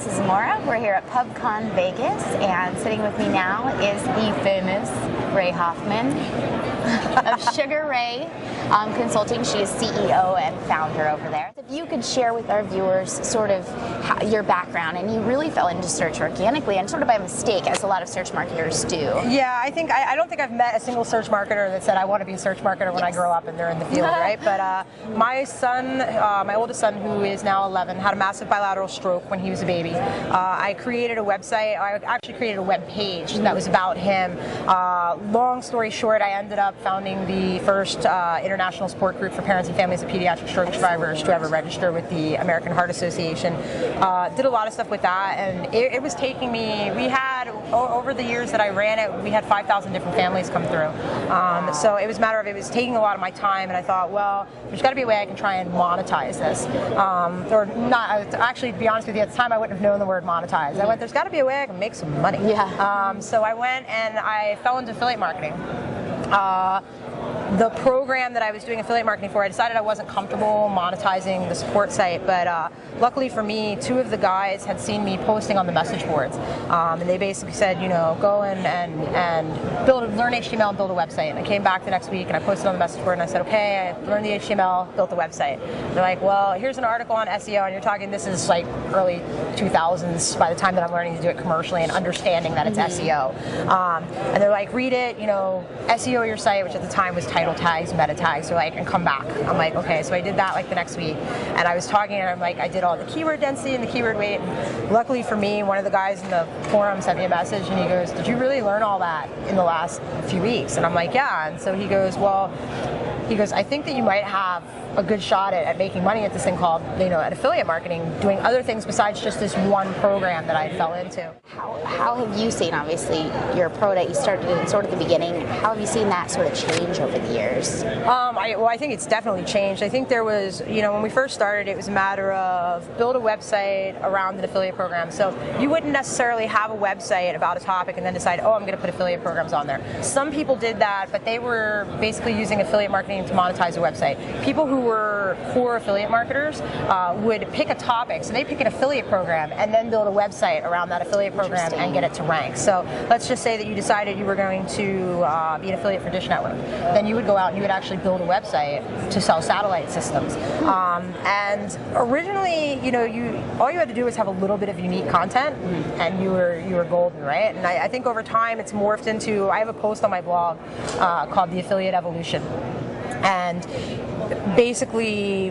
Zamora. We're here at PubCon Vegas, and sitting with me now is the famous Rae Hoffman of Sugarrae Consulting. She is CEO and founder over there. If you could share with our viewers sort of your background, and you really fell into search organically and sort of by mistake, as a lot of search marketers do. Yeah, I don't think I've met a single search marketer that said I want to be a search marketer when I grow up and they're in the field, right? But my son, my oldest son, who is now 11, had a massive bilateral stroke when he was a baby. I created a website. I actually created a web page that was about him. Long story short, I ended up founding the first international support group for parents and families of pediatric stroke survivors to ever register with the American Heart Association. Did a lot of stuff with that, and it was taking me, we had, over the years that I ran it, we had 5,000 different families come through. So it was a matter of, it was taking a lot of my time, and I thought, well, there's got to be a way I can try and monetize this. Or not, actually, to be honest with you, at the time I wouldn't have known the word monetize. I went, there's got to be a way I can make some money. Yeah. So I went and I fell into affiliate marketing. The program that I was doing affiliate marketing for, I decided I wasn't comfortable monetizing the support site, but luckily for me, two of the guys had seen me posting on the message boards, and they basically said, you know, go and learn HTML and build a website. And I came back the next week and I posted on the message board and I said, okay, I learned the HTML, built the website. They're like, well, here's an article on SEO, and you're talking, this is like early 2000s by the time that I'm learning to do it commercially and understanding that it's SEO. And they're like, read it, you know, SEO your site, which at the time was title tags, meta tags, so like, and come back. I'm like, okay, so I did that like the next week, and I was talking, and I'm like, I did all the keyword density and the keyword weight, and luckily for me, one of the guys in the forum sent me a message, and he goes, did you really learn all that in the last few weeks? And I'm like, yeah. And so he goes, well, I think that you might have a good shot at making money at this thing called, you know, at affiliate marketing, doing other things besides just this one program that I fell into. How have you seen, obviously, you're a pro that you started in sort of the beginning, how have you seen that sort of change over the years? Well, I think it's definitely changed. I think there was, you know, when we first started, it was a matter of build a website around an affiliate program. So you wouldn't necessarily have a website about a topic and then decide, oh, I'm going to put affiliate programs on there. Some people did that, but they were basically using affiliate marketing to monetize a website. People who were core affiliate marketers would pick a topic, so they pick an affiliate program and then build a website around that affiliate program and get it to rank. So let's just say that you decided you were going to be an affiliate for Dish Network. Then you would go out and you would actually build a website to sell satellite systems. And originally, you know, all you had to do was have a little bit of unique content, and you were golden, right? And I think over time it's morphed into, I have a post on my blog called The Affiliate Evolution. And basically,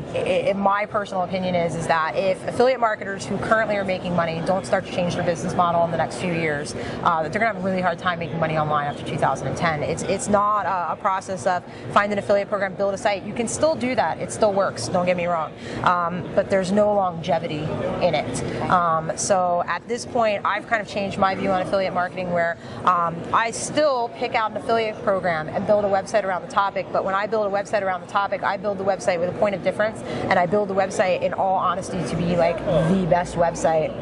my personal opinion is that if affiliate marketers who currently are making money don't start to change their business model in the next few years, that they're going to have a really hard time making money online after 2010. It's not a process of find an affiliate program, build a site. You can still do that. It still works, don't get me wrong. But there's no longevity in it. So at this point, I've kind of changed my view on affiliate marketing, where I still pick out an affiliate program and build a website around the topic, but when I build a website around the topic, I build the website with a point of difference, and I build the website in all honesty to be like the best website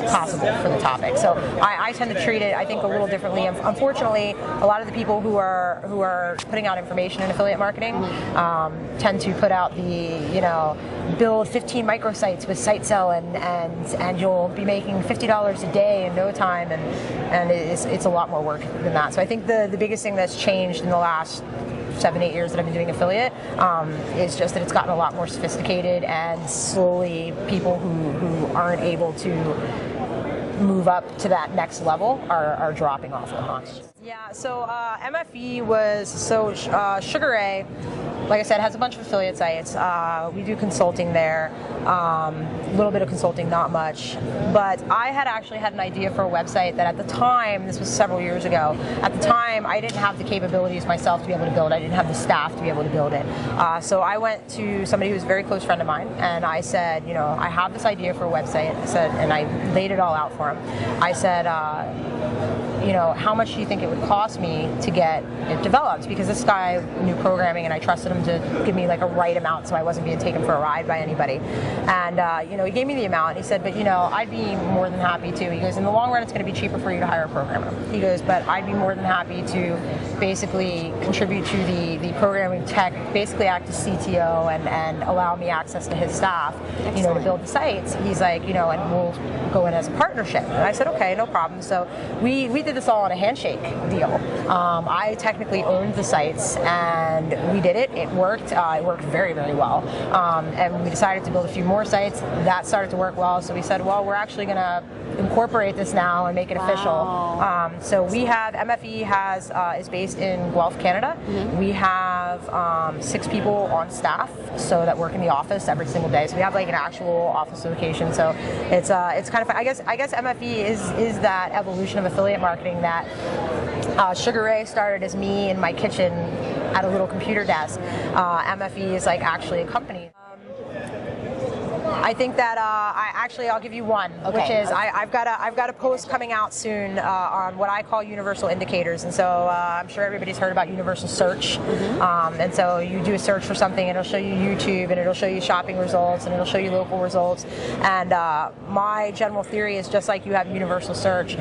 possible for the topic. So I tend to treat it, I think, a little differently. Unfortunately, a lot of the people who are putting out information in affiliate marketing tend to put out the, you know, build 15 microsites with SiteSell and you'll be making $50 a day in no time, and it's a lot more work than that. So I think the biggest thing that's changed in the last 7-8 years that I've been doing affiliate is just that it's gotten a lot more sophisticated, and slowly people who aren't able to move up to that next level are dropping off on it. Yeah, so MFE was, Sugarrae, like I said, has a bunch of affiliate sites. We do consulting there, a little bit of consulting, not much. But I had actually had an idea for a website that at the time, this was several years ago, at the time I didn't have the capabilities myself to be able to build it. I didn't have the staff to be able to build it. So I went to somebody who was a very close friend of mine, and I said, you know, I have this idea for a website. I said, and I laid it all out for him. I said, you know, how much do you think it would cost me to get it developed? Because this guy knew programming and I trusted him him to give me like a right amount so I wasn't being taken for a ride by anybody. And you know, he gave me the amount, and he said, but you know, I'd be more than happy to. He goes, in the long run, it's going to be cheaper for you to hire a programmer. He goes, but I'd be more than happy to basically contribute to the programming tech, basically act as CTO and allow me access to his staff, you know, to build the sites. He's like, you know, and we'll go in as a partnership. And I said, okay, no problem. So we did this all on a handshake deal. I technically owned the sites, and we did it. It worked. It worked very, very well. And we decided to build a few more sites. That started to work well. So we said, well, we're actually going to incorporate this now and make it official. So we have, MFE is based in Guelph, Canada. We have 6 people on staff, so that work in the office every single day. So we have like an actual office location. So it's kind of fun. I guess MFE is that evolution of affiliate marketing that Sugarrae started as me in my kitchen at a little computer desk. MFE is like actually a company. I think that I'll give you one, which is I've got a post coming out soon on what I call universal indicators, and so I'm sure everybody's heard about universal search. And so you do a search for something, and it'll show you YouTube, and it'll show you shopping results, and it'll show you local results. And my general theory is, just like you have universal search,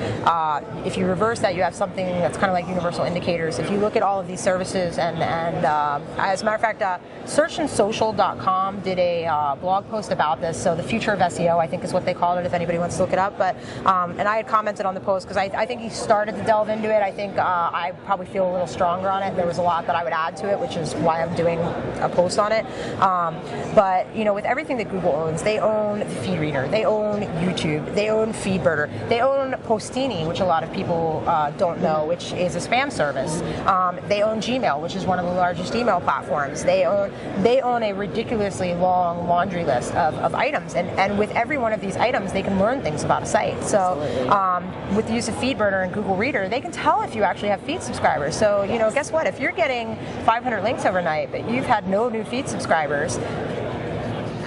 if you reverse that, you have something that's kind of like universal indicators. If you look at all of these services, and as a matter of fact, searchandsocial.com did a blog post about this. So the future of SEO, I think, is what they called it, if anybody wants to look it up. But and I had commented on the post because I think he started to delve into it. I think I probably feel a little stronger on it. There was a lot that I would add to it, which is why I'm doing a post on it. But you know, with everything that Google owns, they own the feed reader, they own YouTube, they own FeedBurner, they own Postini, which a lot of people don't know, which is a spam service. They own Gmail, which is one of the largest email platforms. They own a ridiculously long laundry list of items, and with every one of these items they can learn things about a site. So with the use of FeedBurner and Google Reader, they can tell if you actually have feed subscribers. So you know, guess what, if you're getting 500 links overnight but you've had no new feed subscribers,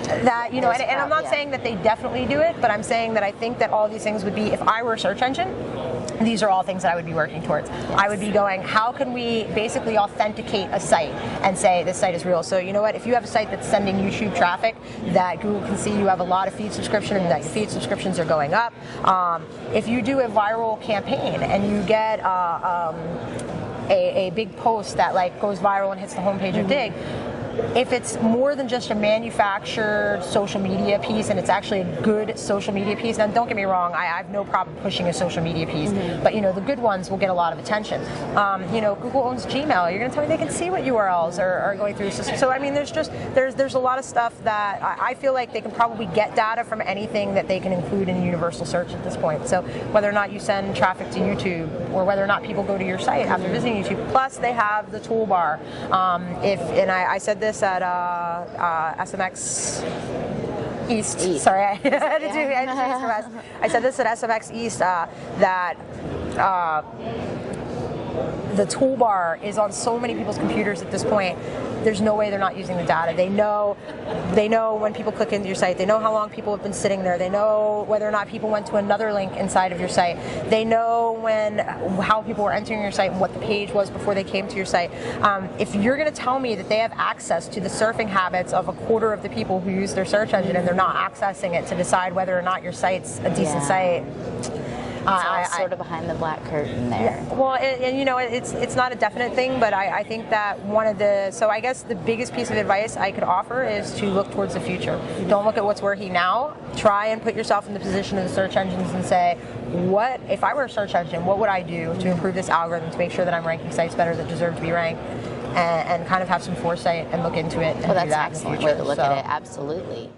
that, you know, and I'm not saying that they definitely do it, but I'm saying that I think that all these things would be, if I were a search engine, these are all things that I would be working towards. I would be going, how can we basically authenticate a site and say this site is real? So you know what, if you have a site that's sending YouTube traffic, that Google can see you have a lot of feed subscriptions, and that your feed subscriptions are going up. If you do a viral campaign and you get a big post that like goes viral and hits the homepage of Dig, if it's more than just a manufactured social media piece, and it's actually a good social media piece, now don't get me wrong, I have no problem pushing a social media piece, but you know, the good ones will get a lot of attention. You know, Google owns Gmail. You're going to tell me they can see what URLs are going through. So I mean, there's a lot of stuff that I feel like they can probably get data from anything that they can include in universal search at this point. So whether or not you send traffic to YouTube, or whether or not people go to your site after visiting YouTube, plus they have the toolbar. I said this at SMX East. Sorry, I had to do East or West. I said this at SMX East, that the toolbar is on so many people's computers at this point. There's no way they're not using the data. They know when people click into your site. They know how long people have been sitting there. They know whether or not people went to another link inside of your site. They know how people were entering your site and what the page was before they came to your site. If you're going to tell me that they have access to the surfing habits of a quarter of the people who use their search engine, and they're not accessing it to decide whether or not your site's a decent site, It's sort of behind the black curtain there. Yeah. Well, and you know, it's not a definite thing, but I think that so I guess the biggest piece of advice I could offer is to look towards the future. Don't look at what's working now. Try and put yourself in the position of the search engines and say, what if I were a search engine, what would I do to improve this algorithm to make sure that I'm ranking sites better that deserve to be ranked, and kind of have some foresight and look into it and do that in the future. That's an excellent way to look at it, absolutely.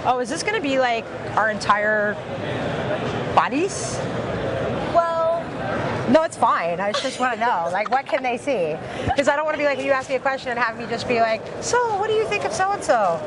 Oh, is this going to be like our entire bodies? Well, no, it's fine. I just want to know, like, what can they see? Because I don't want to be like, you ask me a question and have me just be like, so what do you think of so-and-so?